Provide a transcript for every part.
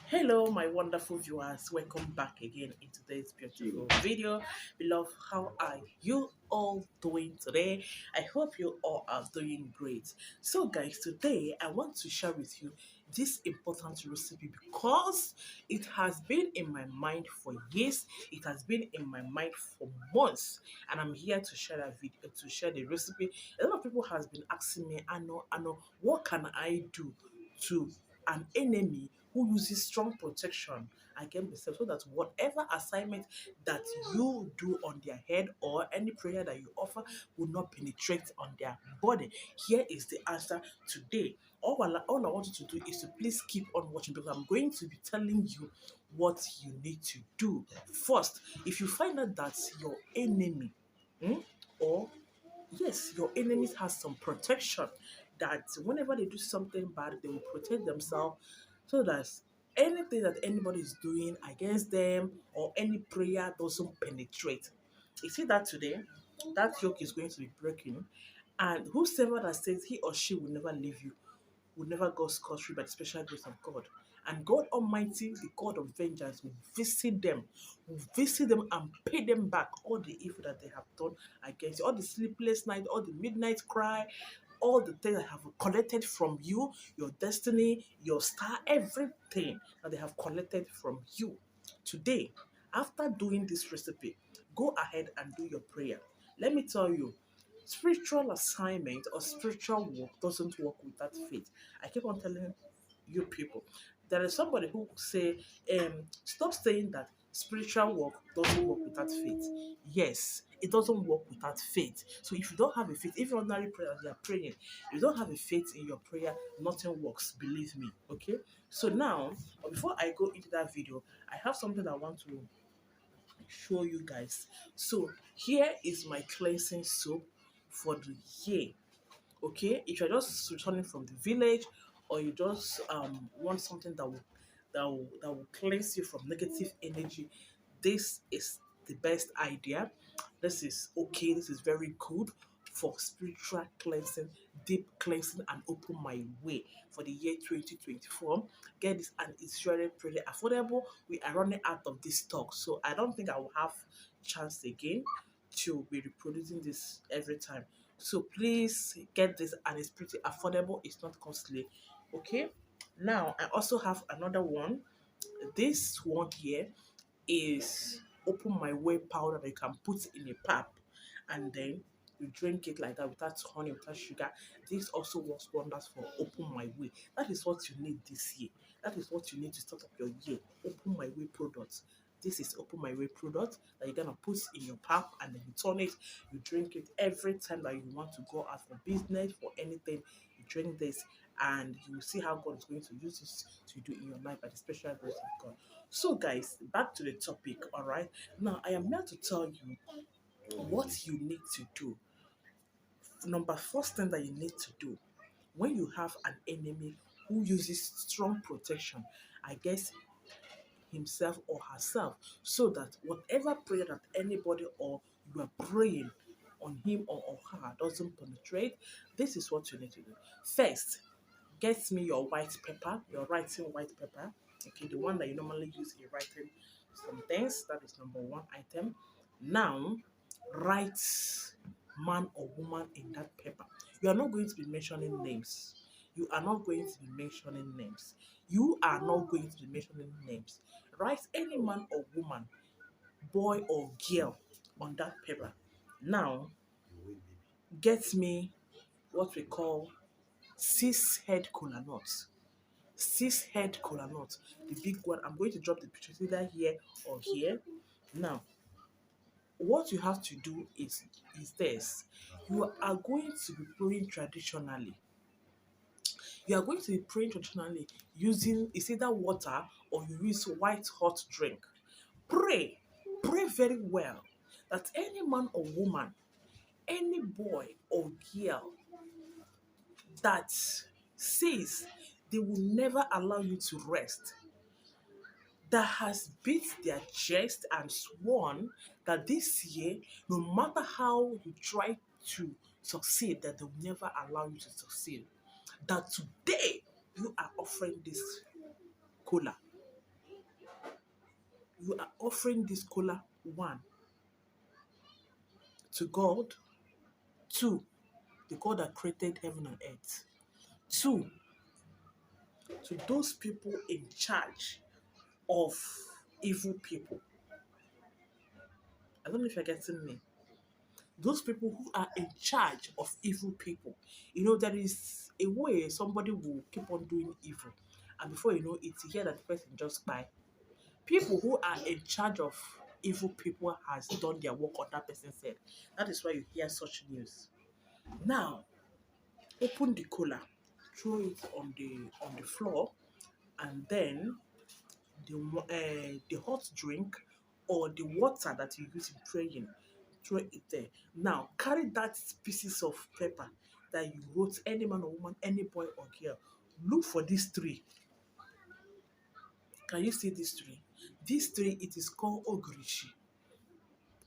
Hello, my wonderful viewers. Welcome back again in today's beautiful video. Beloved, how are you all doing today? I hope you all are doing great. So, guys, today I want to share with you this important recipe because it has been in my mind for years. It has been in my mind for months, and I'm here to share that video to share the recipe. A lot of people has been asking me, I know, what can I do to an enemy who uses strong protection against themselves so that whatever assignment that you do on their head or any prayer that you offer will not penetrate on their body. Here is the answer today. All I want you to do is to please keep on watching because I'm going to be telling you what you need to do. First, if you find out that your enemy or yes, your enemies has some protection that whenever they do something bad, they will protect themselves so that anything that anybody is doing against them or any prayer doesn't penetrate. You see that today, that yoke is going to be breaking, and whosoever that says he or she will never leave you will never go scot-free by the special grace of God. And God Almighty, the God of vengeance, will visit them and pay them back all the evil that they have done against you, all the sleepless night, all the midnight cry, all the things that have collected from you, your destiny, your star, everything that they have collected from you. Today, after doing this recipe, go ahead and do your prayer. Let me tell you, spiritual assignment or spiritual work doesn't work without faith. I keep on telling you people. There is somebody who say, stop saying that spiritual work doesn't work without faith. Yes, it doesn't work without faith. So if you don't have a faith, if you're ordinary prayer you are praying, you don't have a faith in your prayer, nothing works. Believe me. Okay. So now, before I go into that video, I have something I want to show you guys. So here is my cleansing soap for the year. Okay, if you're just returning from the village or you just want something that will cleanse you from negative energy, this is the best idea. This is okay, this is very good for spiritual cleansing, deep cleansing, and open my way for the year 2024. Get this, and it's really pretty affordable. We are running out of this stock, so I don't think I will have chance again to be reproducing this every time. So please get this, and it's pretty affordable, it's not costly. Okay, now I also have another one. This one here is open my way powder that you can put in a pap and then you drink it like that without honey, without sugar. This also works wonders for open my way. That is what you need this year. That is what you need to start up your year. Open my way products. This is open my way product that you're gonna put in your pap and then you turn it. You drink it every time that you want to go out for business, for anything. You drink this and you will see how God is going to use this to do in your life by the special grace of God. So, guys, back to the topic. All right, now I am here to tell you what you need to do. Number first thing that you need to do when you have an enemy who uses strong protection against himself or herself, so that whatever prayer that anybody or you are praying on him or her doesn't penetrate, this is what you need to do. First, get me your white paper, your writing white paper. Okay, the one that you normally use in writing some things. That is number one item. Now, write man or woman in that paper. You are not going to be mentioning names. You are not going to be mentioning names. You are not going to be mentioning names. Write any man or woman, boy or girl on that paper. Now, get me what we call 6 head kola nuts. 6 head kola nut, the big one. I'm going to drop the picture either here or here. Now, what you have to do is this: you are going to be praying traditionally. You are going to be praying traditionally using it's either water or you use white hot drink. Pray, pray very well that any man or woman, any boy or girl that says they will never allow you to rest, that has beat their chest and sworn that this year, no matter how you try to succeed, that they will never allow you to succeed. That today you are offering this cola. You are offering this cola, one, to God, two, the God that created heaven and earth, two, to those people in charge of evil people. I don't know if you're getting me. Those people who are in charge of evil people. You know, there is a way somebody will keep on doing evil, and before you know it, you hear that the person just die. People who are in charge of evil people has done their work on that person's head. That is why you hear such news. Now, open the cooler, throw it on the floor, and then the hot drink or the water that you use in praying, throw it there. Now carry that pieces of paper that you wrote, any man or woman, any boy or girl. Look for these three. Can you see these three? These three, it is called ogrishi.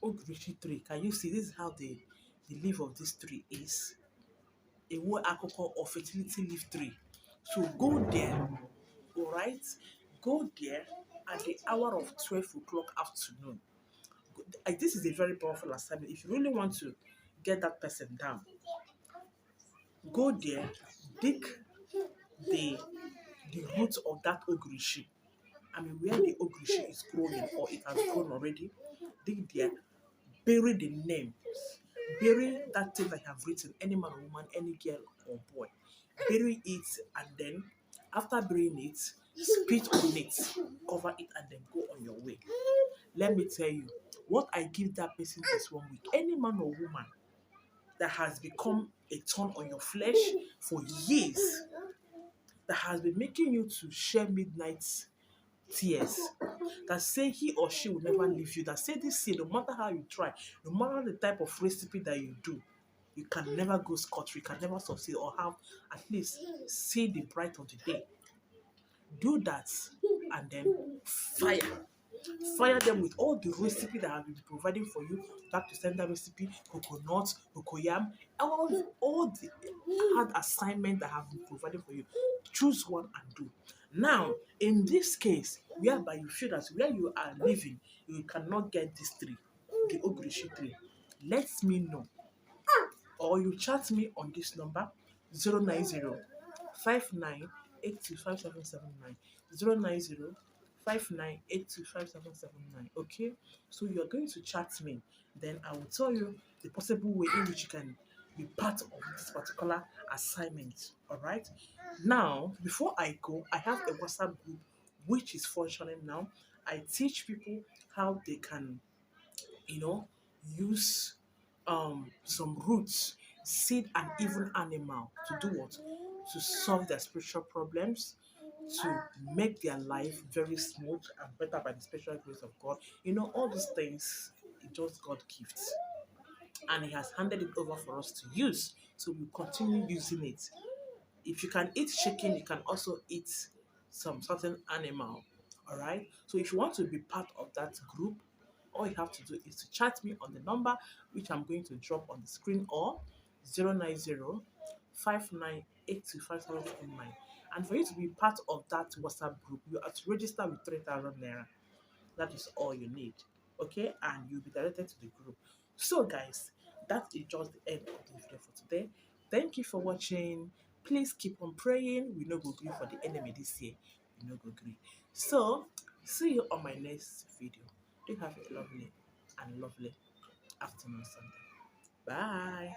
Ogrishi tree. Can you see? This is how the leaf of this tree is. A word akoko or fertility leaf tree. So go there, all right? Go there at the hour of 12 o'clock afternoon. This is a very powerful assignment. If you really want to get that person down, go there, dig the the root of that ogrishi. I mean, where the ogrishi is growing or it has grown already, dig there, bury the name, bury that thing that you have written, any man or woman, any girl or boy. Bury it, and then after burying it, spit on it, cover it, and then go on your way. Let me tell you, what I give that person is 1 week. Any man or woman that has become a thorn on your flesh for years, that has been making you to share midnight tears, that say he or she will never leave you, that say this sin, no matter how you try, no matter the type of recipe that you do, you can never go scot-free, you can never succeed or have at least see the bright of the day. Do that, and then fire. Fire them with all the recipe that have been providing for you, back to sender recipe, coconut, cocoyam, all the hard assignment that have been provided for you. Choose one and do. Now, in this case, whereby you feel that where you are living, you cannot get this tree, the ogrishi tree, let me know, or you chat me on this number 090 59825779 090 59825779. Okay, so you're going to chat me, then I will tell you the possible way in which you can be part of this particular assignment. All right, now before I go, I have a WhatsApp group which is functioning now. I teach people how they can, you know, use some roots, seed, and even animal to do what? To solve their spiritual problems, to make their life very smooth and better by the special grace of God. You know, all these things, it just God gifts. And He has handed it over for us to use. So we continue using it. If you can eat chicken, you can also eat some certain animal. All right. So if you want to be part of that group, all you have to do is to chat me on the number which I'm going to drop on the screen, or 090 59825779. And for you to be part of that WhatsApp group, you have to register with 3,000 naira. That is all you need. Okay, and you'll be directed to the group. So, guys, that is just the end of the video for today. Thank you for watching. Please keep on praying. We no go gree for the enemy this year. We no go gree. So, see you on my next video. Do have a lovely and lovely afternoon, Sunday. Bye.